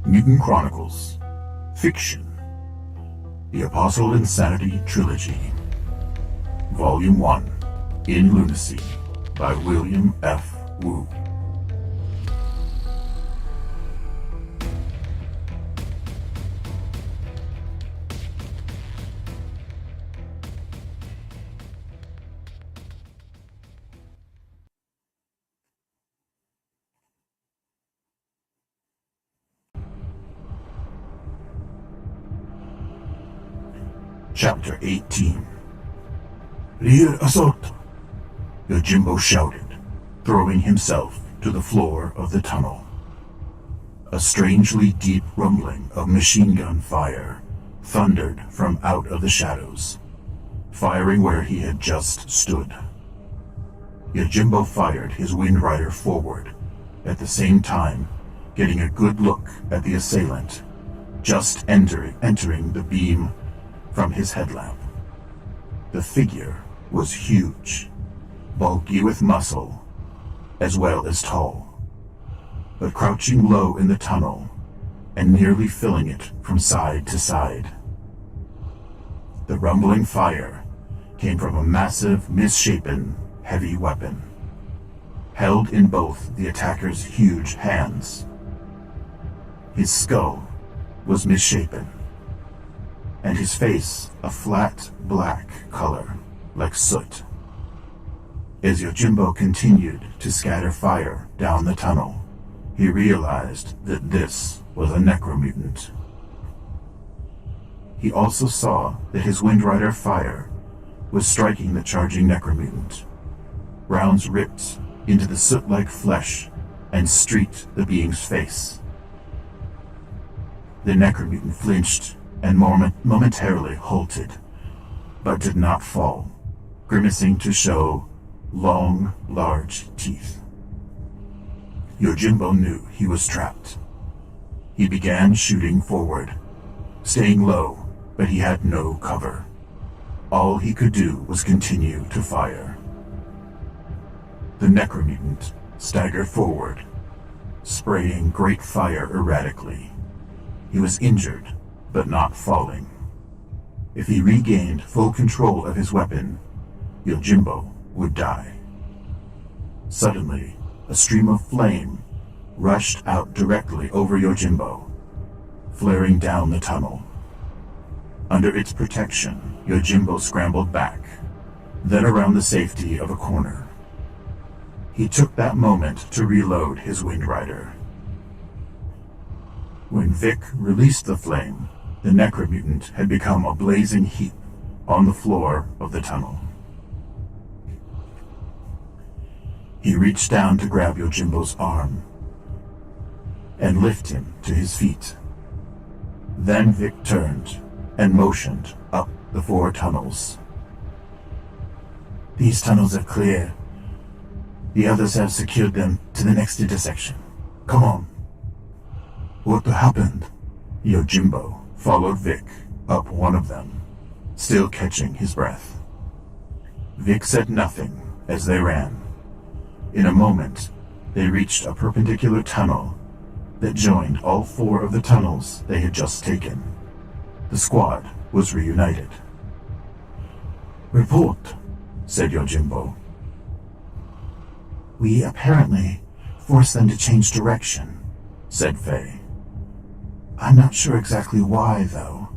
Mutant Chronicles. Fiction. The Apostle Insanity Trilogy. Volume 1. In Lunacy by William F. Wu. Chapter 18. Rear assault! Yojimbo shouted, throwing himself to the floor of the tunnel. A strangely deep rumbling of machine gun fire thundered from out of the shadows, firing where he had just stood. Yojimbo fired his Wind Rider forward, at the same time getting a good look at the assailant, just entering the beam from his headlamp. The figure was huge, bulky with muscle, as well as tall, but crouching low in the tunnel and nearly filling it from side to side. The rumbling fire came from a massive, misshapen, heavy weapon, held in both the attacker's huge hands. His skull was misshapen, and his face a flat black color, like soot. As Yojimbo continued to scatter fire down the tunnel, he realized that this was a Necromutant. He also saw that his Wind Rider fire was striking the charging Necromutant. Rounds ripped into the soot-like flesh and streaked the being's face. The Necromutant flinched and momentarily halted, but did not fall, grimacing to show long, large teeth. Yojimbo knew he was trapped. He began shooting forward, staying low, but he had no cover. All he could do was continue to fire. The Necromutant staggered forward, spraying great fire erratically. He was injured, but not falling. If he regained full control of his weapon, Yojimbo would die. Suddenly, a stream of flame rushed out directly over Yojimbo, flaring down the tunnel. Under its protection, Yojimbo scrambled back, then around the safety of a corner. He took that moment to reload his Wind Rider. When Vic released the flame, the Necromutant had become a blazing heap on the floor of the tunnel. He reached down to grab Yojimbo's arm and lift him to his feet. Then Vic turned and motioned up the 4 tunnels. These tunnels are clear. The others have secured them to the next intersection. Come on. What happened? Yojimbo followed Vic up one of them, still catching his breath. Vic said nothing as they ran. In a moment, they reached a perpendicular tunnel that joined all 4 of the tunnels they had just taken. The squad was reunited. Report, said Yojimbo. We apparently forced them to change direction, said Faye. I'm not sure exactly why, though.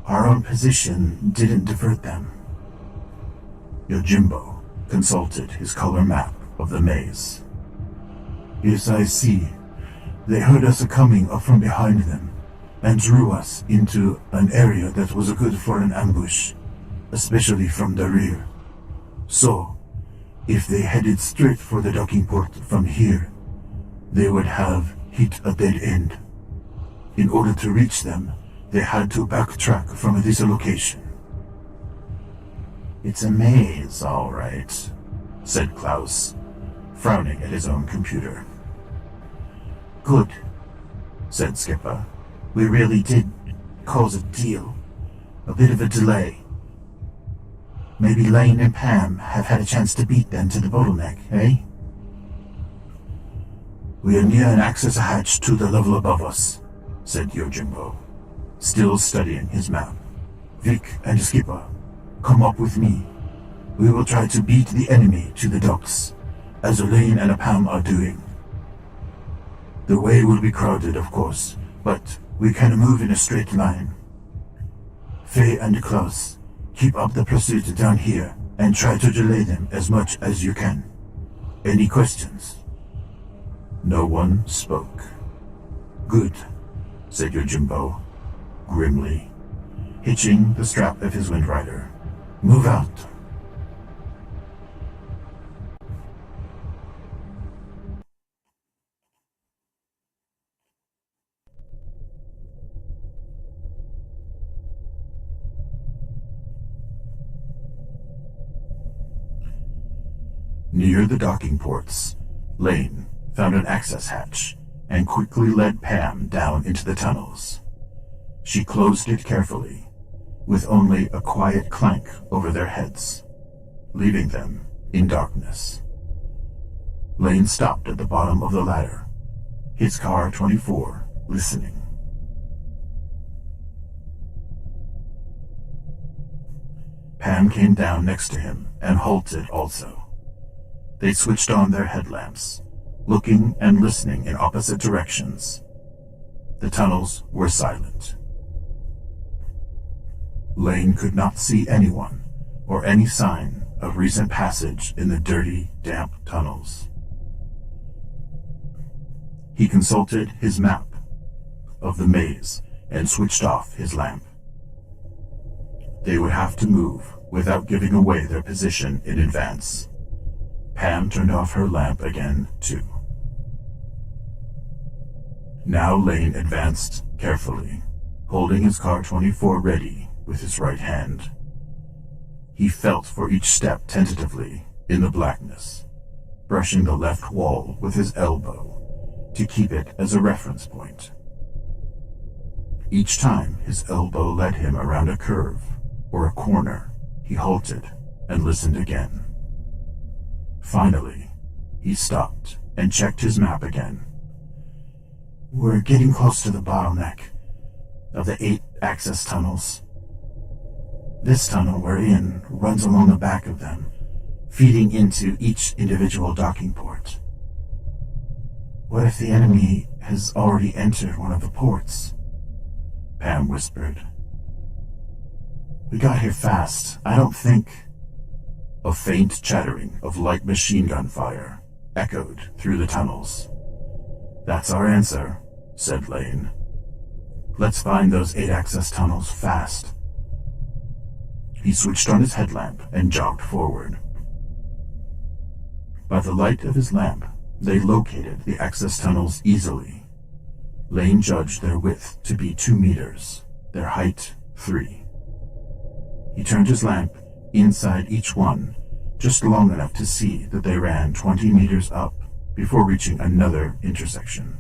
Our own position didn't divert them. Yojimbo consulted his color map of the maze. Yes, I see. They heard us coming up from behind them and drew us into an area that was good for an ambush, especially from the rear. So, if they headed straight for the docking port from here, they would have hit a dead end. In order to reach them, they had to backtrack from this location. It's a maze, all right, said Klaus, frowning at his own computer. Good, said Skipper. We really did cause a deal. A bit of a delay. Maybe Lane and Pam have had a chance to beat them to the bottleneck, eh? We are near an access hatch to the level above us, said Yojimbo, still studying his map. Vic and Skipper, come up with me. We will try to beat the enemy to the docks, as Elaine and Pam are doing. The way will be crowded, of course, but we can move in a straight line. Faye and Klaus, keep up the pursuit down here and try to delay them as much as you can. Any questions? No one spoke. Good, said Yojimbo, grimly, hitching the strap of his windrider. Move out. Near the docking ports, Lane found an access hatch and quickly led Pam down into the tunnels. She closed it carefully, with only a quiet clank over their heads, leaving them in darkness. Lane stopped at the bottom of the ladder, his car 24 listening. Pam came down next to him and halted also. They switched on their headlamps, looking and listening in opposite directions. The tunnels were silent. Lane could not see anyone or any sign of recent passage in the dirty, damp tunnels. He consulted his map of the maze and switched off his lamp. They would have to move without giving away their position in advance. Pam turned off her lamp again, too. Now Lane advanced carefully, holding his car 24 ready with his right hand. He felt for each step tentatively in the blackness, brushing the left wall with his elbow to keep it as a reference point. Each time his elbow led him around a curve or a corner, he halted and listened again. Finally, he stopped and checked his map again. We're getting close to the bottleneck of the 8 access tunnels. This tunnel we're in runs along the back of them, feeding into each individual docking port. What if the enemy has already entered one of the ports? Pam whispered. We got here fast. I don't think... A faint chattering of light machine gun fire echoed through the tunnels. That's our answer, said Lane. Let's find those 8 access tunnels fast. He switched on his headlamp and jogged forward. By the light of his lamp, they located the access tunnels easily. Lane judged their width to be 2 meters, their height 3. He turned his lamp inside each one, just long enough to see that they ran 20 meters up before reaching another intersection.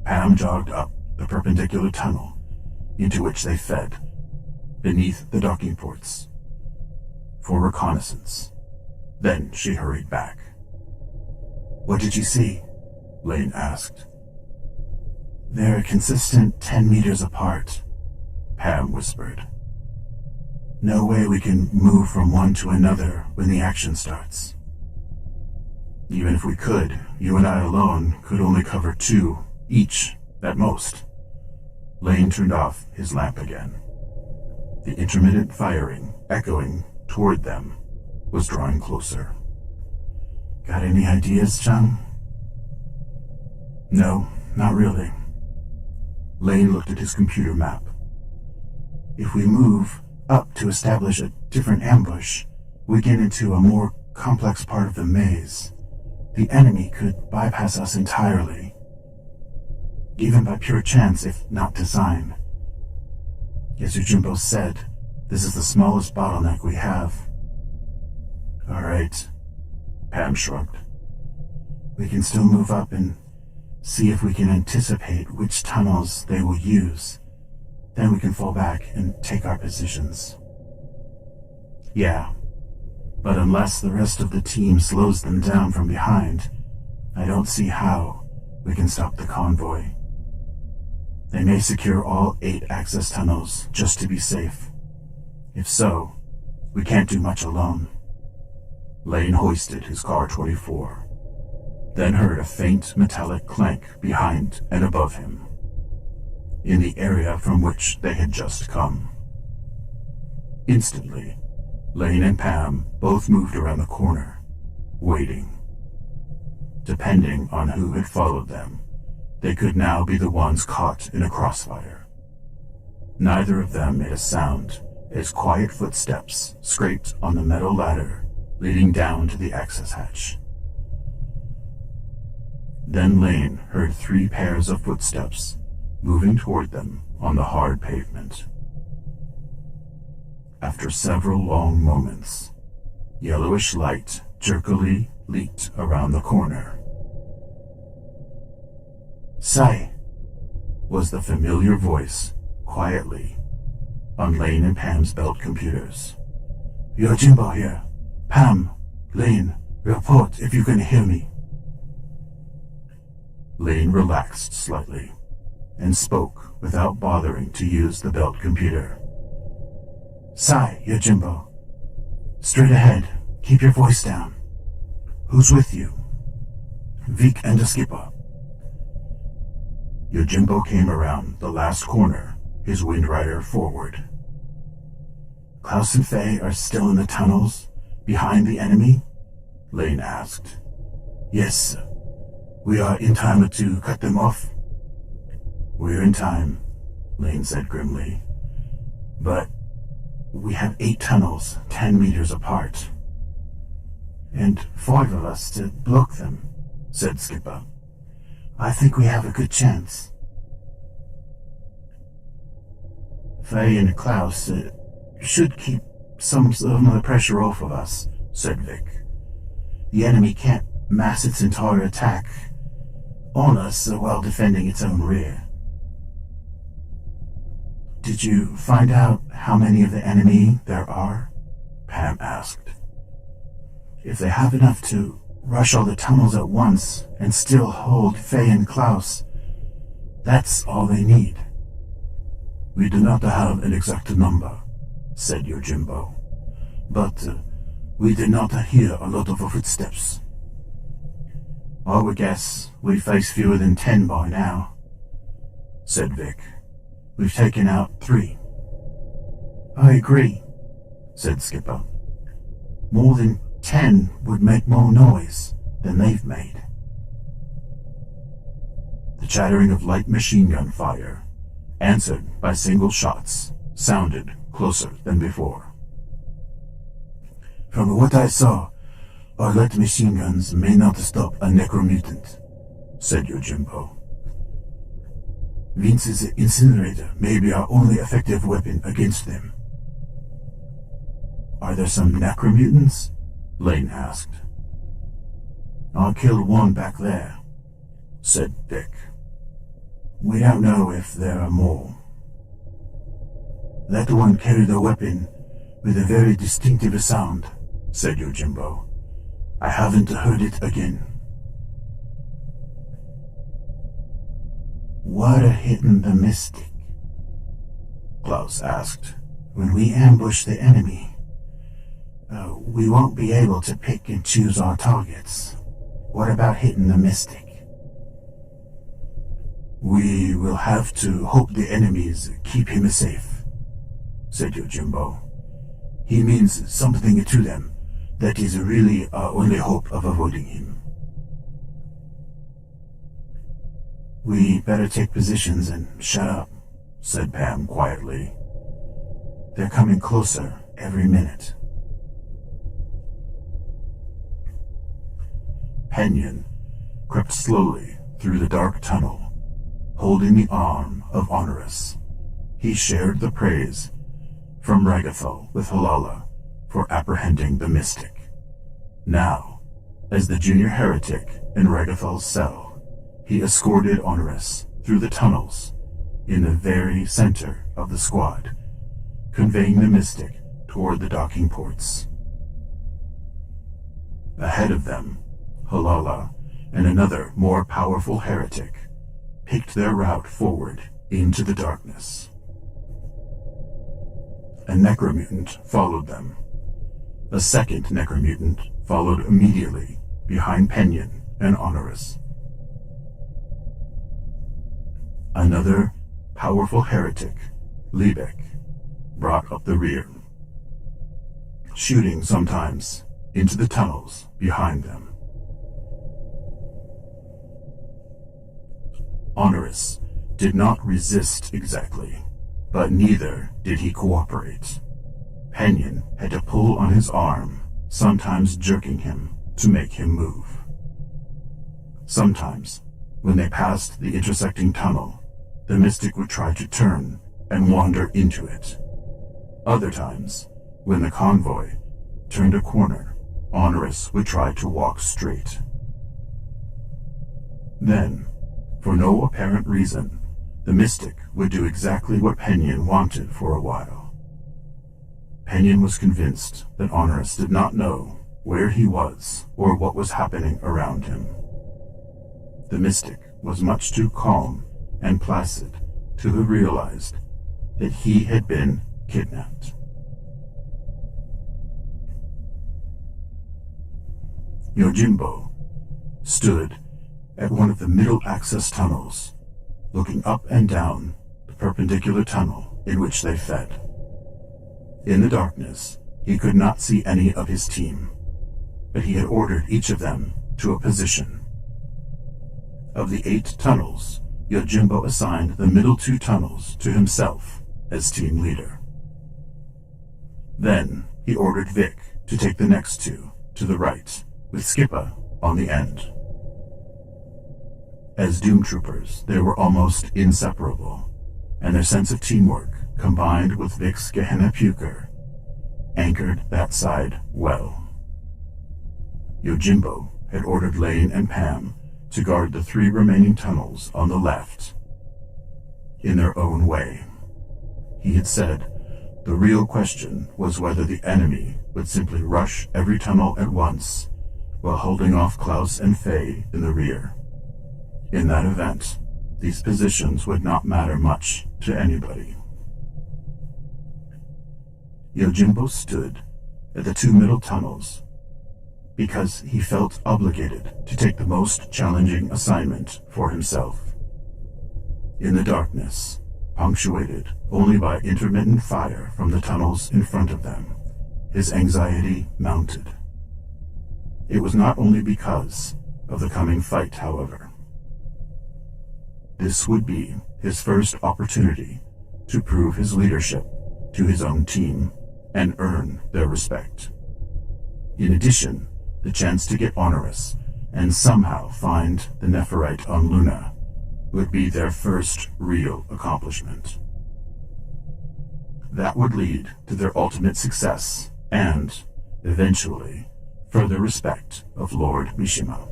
Pam jogged up the perpendicular tunnel into which they fed, beneath the docking ports, for reconnaissance. Then she hurried back. What did you see? Lane asked. They're a consistent 10 meters apart, Pam whispered. No way we can move from one to another when the action starts. Even if we could, you and I alone could only cover 2 each, at most. Lane turned off his lamp again. The intermittent firing, echoing toward them, was drawing closer. Got any ideas, Chung? No, not really. Lane looked at his computer map. If we move up to establish a different ambush, we get into a more complex part of the maze. The enemy could bypass us entirely, even by pure chance if not design. As Yojimbo said, this is the smallest bottleneck we have. All right, Pam shrugged. We can still move up and see if we can anticipate which tunnels they will use. Then we can fall back and take our positions. Yeah, but unless the rest of the team slows them down from behind, I don't see how we can stop the convoy. They may secure all 8 access tunnels just to be safe. If so, we can't do much alone. Lane hoisted his Car 24, then heard a faint metallic clank behind and above him, in the area from which they had just come. Instantly, Lane and Pam both moved around the corner, waiting. Depending on who had followed them, they could now be the ones caught in a crossfire. Neither of them made a sound as quiet footsteps scraped on the metal ladder leading down to the access hatch. Then Lane heard 3 pairs of footsteps moving toward them on the hard pavement. After several long moments, yellowish light jerkily leaked around the corner. "Sai," was the familiar voice, quietly, on Lane and Pam's belt computers. "Yojimbo here. Pam, Lane, report if you can hear me." Lane relaxed slightly, and spoke without bothering to use the belt computer. "Sai, Yojimbo. Straight ahead. Keep your voice down. Who's with you?" "Vic and the skipper." Yojimbo came around the last corner, his windrider forward. "Klaus and Faye are still in the tunnels, behind the enemy?" Lane asked. "Yes, sir. We are in time to cut them off." "We're in time," Lane said grimly. "But we have 8 tunnels, 10 meters apart. And 5 of us to block them," said Skipper. "I think we have a good chance." "Faye and Klaus should keep some of the pressure off of us," said Vic. "The enemy can't mass its entire attack on us while defending its own rear." "Did you find out how many of the enemy there are?" Pam asked. "If they have enough to rush all the tunnels at once and still hold Faye and Klaus, that's all they need." "We do not have an exact number," said Yojimbo, "but we did not hear a lot of footsteps." "I would guess we face fewer than 10 by now," said Vic. "We've taken out 3. "I agree," said Skipper. "More than 10 would make more noise than they've made." The chattering of light machine gun fire, answered by single shots, sounded closer than before. "From what I saw, our light machine guns may not stop a Necromutant," said Yojimbo. "Vince's incinerator may be our only effective weapon against them." "Are there some Necromutants?" Lane asked. "I killed one back there," said Vic. "We don't know if there are more." "That one carried a weapon with a very distinctive sound," said Yojimbo. "I haven't heard it again." "What are hitting the Mystic?" Klaus asked. "When we ambush the enemy, we won't be able to pick and choose our targets. What about hitting the Mystic?" "We will have to hope the enemies keep him safe," said Yojimbo. "He means something to them. That is really our only hope of avoiding him." "We better take positions and shut up," said Pam quietly. "They're coming closer every minute." Penyon crept slowly through the dark tunnel, holding the arm of Honorus. He shared the praise from Ragathol with Halala for apprehending the Mystic. Now, as the junior heretic in Ragathol's cell, he escorted Honorus through the tunnels in the very center of the squad, conveying the Mystic toward the docking ports. Ahead of them, Halala and another more powerful heretic picked their route forward into the darkness. A Necromutant followed them. A second Necromutant followed immediately behind Penyon and Honoris. Another powerful heretic, Liebeck, brought up the rear, shooting sometimes into the tunnels behind them. Honoris did not resist exactly, but neither did he cooperate. Penyon had to pull on his arm, sometimes jerking him to make him move. Sometimes, when they passed the intersecting tunnel, the mystic would try to turn and wander into it. Other times, when the convoy turned a corner, Honoris would try to walk straight. Then, for no apparent reason, the mystic would do exactly what Penyon wanted for a while. Penyon was convinced that Honoris did not know where he was or what was happening around him. The mystic was much too calm and placid to have realized that he had been kidnapped. Yojimbo stood at one of the middle access tunnels, looking up and down the perpendicular tunnel in which they fed. In the darkness, he could not see any of his team, but he had ordered each of them to a position. Of the 8 tunnels, Yojimbo assigned the middle 2 tunnels to himself as team leader. Then he ordered Vic to take the next 2 to the right, with Skippa on the end. As Doom Troopers, they were almost inseparable, and their sense of teamwork, combined with Vic's Gehenna Puker, anchored that side well. Yojimbo had ordered Lane and Pam to guard the 3 remaining tunnels on the left. In their own way. He had said the real question was whether the enemy would simply rush every tunnel at once, while holding off Klaus and Faye in the rear. In that event, these positions would not matter much to anybody. Yojimbo stood at the 2 middle tunnels because he felt obligated to take the most challenging assignment for himself. In the darkness, punctuated only by intermittent fire from the tunnels in front of them, his anxiety mounted. It was not only because of the coming fight, however. This would be his first opportunity to prove his leadership to his own team and earn their respect. In addition, the chance to get Honoris and somehow find the Nephirite on Luna would be their first real accomplishment. That would lead to their ultimate success and, eventually, further respect of Lord Mishima.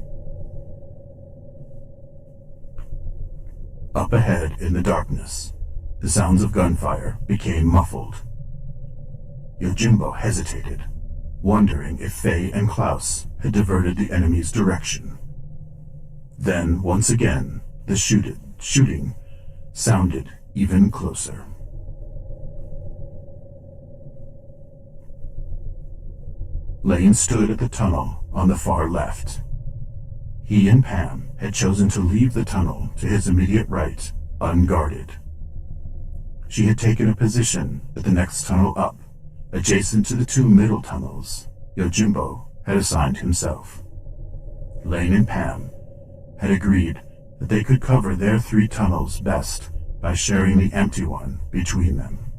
Up ahead in the darkness, the sounds of gunfire became muffled. Yojimbo hesitated, wondering if Faye and Klaus had diverted the enemy's direction. Then, once again, the shooting sounded even closer. Lane stood at the tunnel on the far left. He and Pam had chosen to leave the tunnel to his immediate right unguarded. She had taken a position at the next tunnel up, adjacent to the 2 middle tunnels Yojimbo had assigned himself. Lane and Pam had agreed that they could cover their 3 tunnels best by sharing the empty one between them.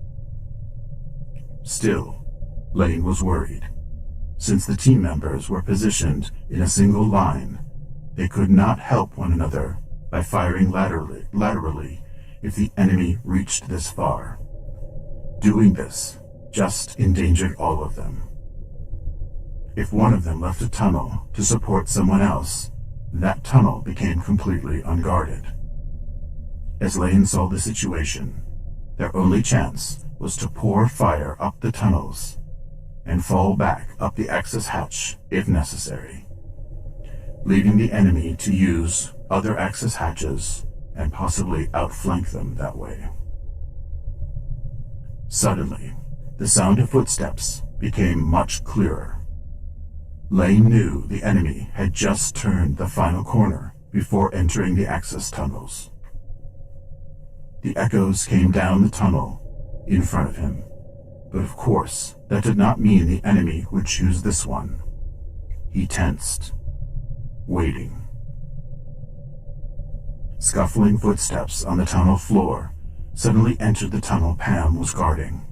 Still, Lane was worried. Since the team members were positioned in a single line, they could not help one another by firing laterally if the enemy reached this far. Doing this just endangered all of them. If one of them left a tunnel to support someone else, that tunnel became completely unguarded. As Lane saw the situation, their only chance was to pour fire up the tunnels and fall back up the access hatch if necessary, leaving the enemy to use other access hatches and possibly outflank them that way. Suddenly, the sound of footsteps became much clearer. Lane knew the enemy had just turned the final corner before entering the access tunnels. The echoes came down the tunnel in front of him, but of course, that did not mean the enemy would choose this one. He tensed, waiting. Scuffling footsteps on the tunnel floor suddenly entered the tunnel Pam was guarding.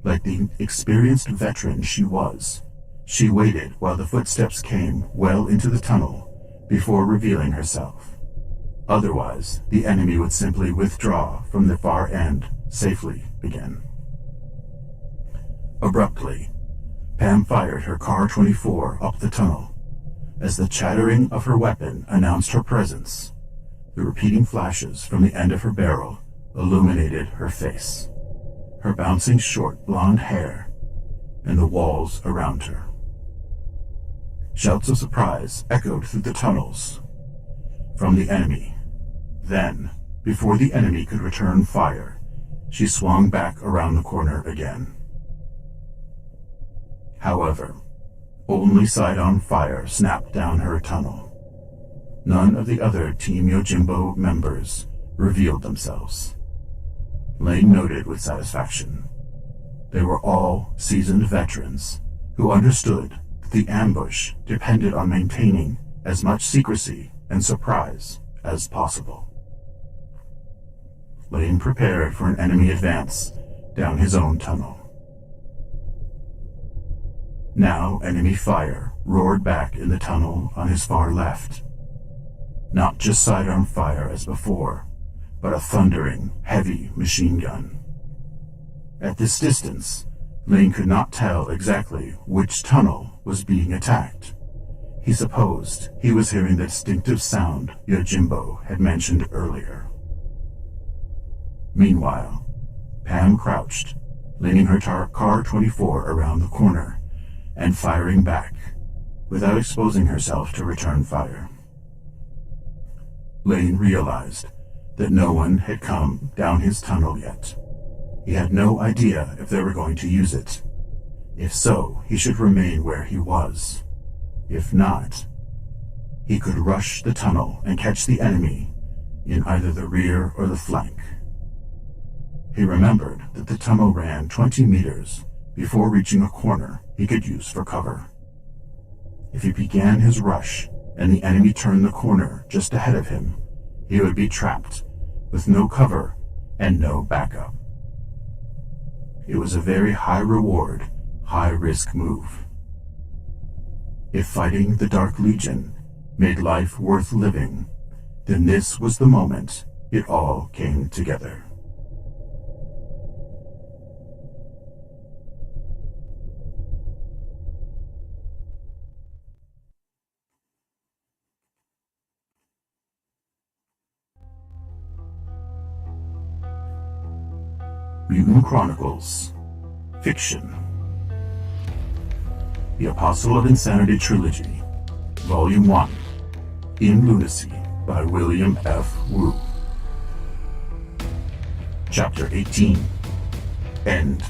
Like the experienced veteran she was, she waited while the footsteps came well into the tunnel before revealing herself. Otherwise, the enemy would simply withdraw from the far end safely again. Abruptly, Pam fired her Car-24 up the tunnel. As the chattering of her weapon announced her presence, the repeating flashes from the end of her barrel illuminated her face, her bouncing short blonde hair, and the walls around her. Shouts of surprise echoed through the tunnels from the enemy. Then, before the enemy could return fire, she swung back around the corner again. However, only side-on fire snapped down her tunnel. None of the other Team Yojimbo members revealed themselves. Lane noted with satisfaction. They were all seasoned veterans who understood that the ambush depended on maintaining as much secrecy and surprise as possible. Lane prepared for an enemy advance down his own tunnel. Now enemy fire roared back in the tunnel on his far left. Not just sidearm fire as before, but a thundering, heavy machine gun. At this distance, Lane could not tell exactly which tunnel was being attacked. He supposed he was hearing the distinctive sound Yojimbo had mentioned earlier. Meanwhile, Pam crouched, leaning her Car-24 around the corner and firing back, without exposing herself to return fire. Lane realized that no one had come down his tunnel yet. He had no idea if they were going to use it. If so, he should remain where he was. If not, he could rush the tunnel and catch the enemy in either the rear or the flank. He remembered that the tunnel ran 20 meters before reaching a corner he could use for cover. If he began his rush and the enemy turned the corner just ahead of him, he would be trapped with no cover and no backup. It was a very high-reward, high-risk move. If fighting the Dark Legion made life worth living, then this was the moment it all came together. Mutant Chronicles. Fiction. The Apostle of Insanity Trilogy. Volume 1. In Lunacy by William F. Wu. Chapter 18. End.